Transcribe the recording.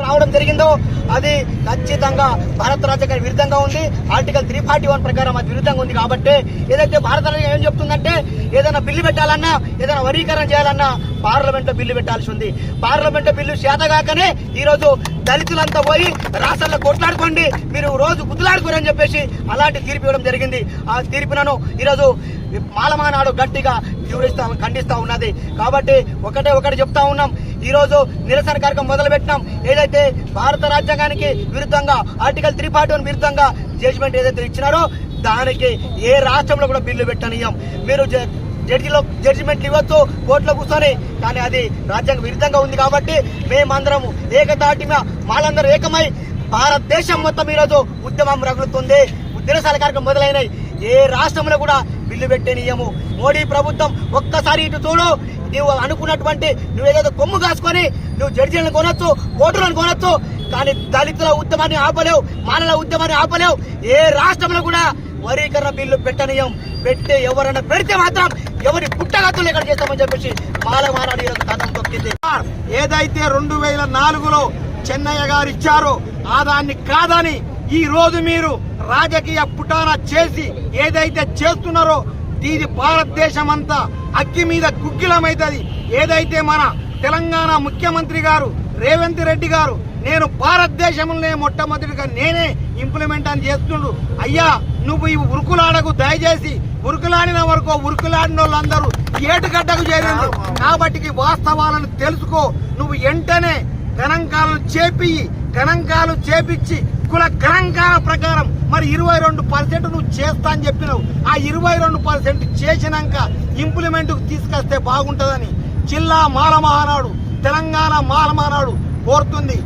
రావడం జరిగిందో అది ఖచ్చితంగా భారత రాజ్యాంగ విరుద్ధంగా ఉంది. ఆర్టికల్ 341 ప్రకారం అది విరుద్ధంగా ఉంది. కాబట్టి ఏదైతే భారత రాజ్యాంగం ఏం చెప్తుందంటే ఏదైనా బిల్లు పెట్టాలన్నా ఏదైనా వర్గీకరణ చేయాలన్నా పార్లమెంట్ లో బిల్లు పెట్టాల్సి ఉంది. పార్లమెంట్ బిల్లు చేతగాకనే ఈ రోజు దళితులంతా పోయి రాష్ట్రంలో కొట్లాడుకోండి, మీరు రోజు గుద్దులాడుకోరని చెప్పేసి అలాంటి తీర్పు ఇవ్వడం జరిగింది. ఆ తీర్పునను ఈరోజు మాలమానాడు గట్టిగా ఖండిస్తా ఉన్నది. కాబట్టి ఒకటి చెప్తా ఉన్నాం. ఈ రోజు నిరసన కార్యక్రమం మొదలు పెట్టినాం. ఏదైతే భారత రాజ్యాంగానికి విరుద్ధంగా ఆర్టికల్ 341 విరుద్ధంగా జడ్జిమెంట్ ఏదైతే ఇచ్చినారో దానికి ఏ రాష్ట్రంలో కూడా బిల్లు పెట్టనియం. మీరు జడ్జిమెంట్లు ఇవ్వచ్చు కోర్టులో కూర్చొని, కానీ అది రాజ్యాంగ విరుద్ధంగా ఉంది. కాబట్టి మేమందరము ఏకతాటిగా వాళ్ళందరూ ఏకమై భారతదేశం మొత్తం ఈ రోజు ఉద్యమం రగులుతుంది. నిరసన కార్యక్రమం మొదలైనాయి. ఏ రాష్ట్రంలో కూడా బిల్లు పెట్టేనియము. మోడీ ప్రభుత్వం ఒక్కసారి ఇటు చూడు, నువ్వు అనుకున్నటువంటి నువ్వేదో కొమ్ము కాసుకొని నువ్వు జడ్జీలను కొనొచ్చు, కోర్టులను కొనొచ్చు, కానీ దళితుల ఉద్యమాన్ని ఆపలేవు, మానల ఉద్యమాన్ని ఆపలేవు. ఏ రాష్ట్రంలో కూడా వర్గీకరణ బిల్లు పెట్టనీయం. పెట్టి ఎవరైనా పెడితే మాత్రం ఎవరి పుట్టగతులు ఎక్కడ చేస్తామని చెప్పేసి మాలమానాడు కథం తొక్కింది. ఏదైతే 2004లో చెన్నయ్య గారు ఇచ్చారో ఆ దాన్ని కాదని ఈ రోజు మీరు రాజకీయ పుటాన చేసి ఏదైతే చేస్తున్నారో ఇది భారతదేశం అంతా అగ్గి మీద గుగ్గిలమైతుంది. ఏదైతే మన తెలంగాణ ముఖ్యమంత్రి గారు రేవంత్ రెడ్డి గారు నేను భారతదేశంలోనే మొట్టమొదటిగా నేనే ఇంప్లిమెంట్ అని చేస్తుండ్రు. అయ్యా నువ్వు ఈ ఉరుకులాడకు, దయచేసి ఉరుకులాడిన వరకు ఉరుకులాడిన వాళ్ళందరూ ఏటుగడ్డకు చేరింది. కాబట్టి వాస్తవాలను తెలుసుకో. నువ్వు వెంటనే గణాంకాలు చేపించి కుల గణాంకాల ప్రకారం మరి 22% నువ్వు చేస్తా అని చెప్పినావు. ఆ 22% చేసినాక ఇంప్లిమెంట్ కు తీసుకొస్తే బాగుంటుందని జిల్లా మాల మహానాడు, తెలంగాణ మాల మహానాడు కోరుతుంది.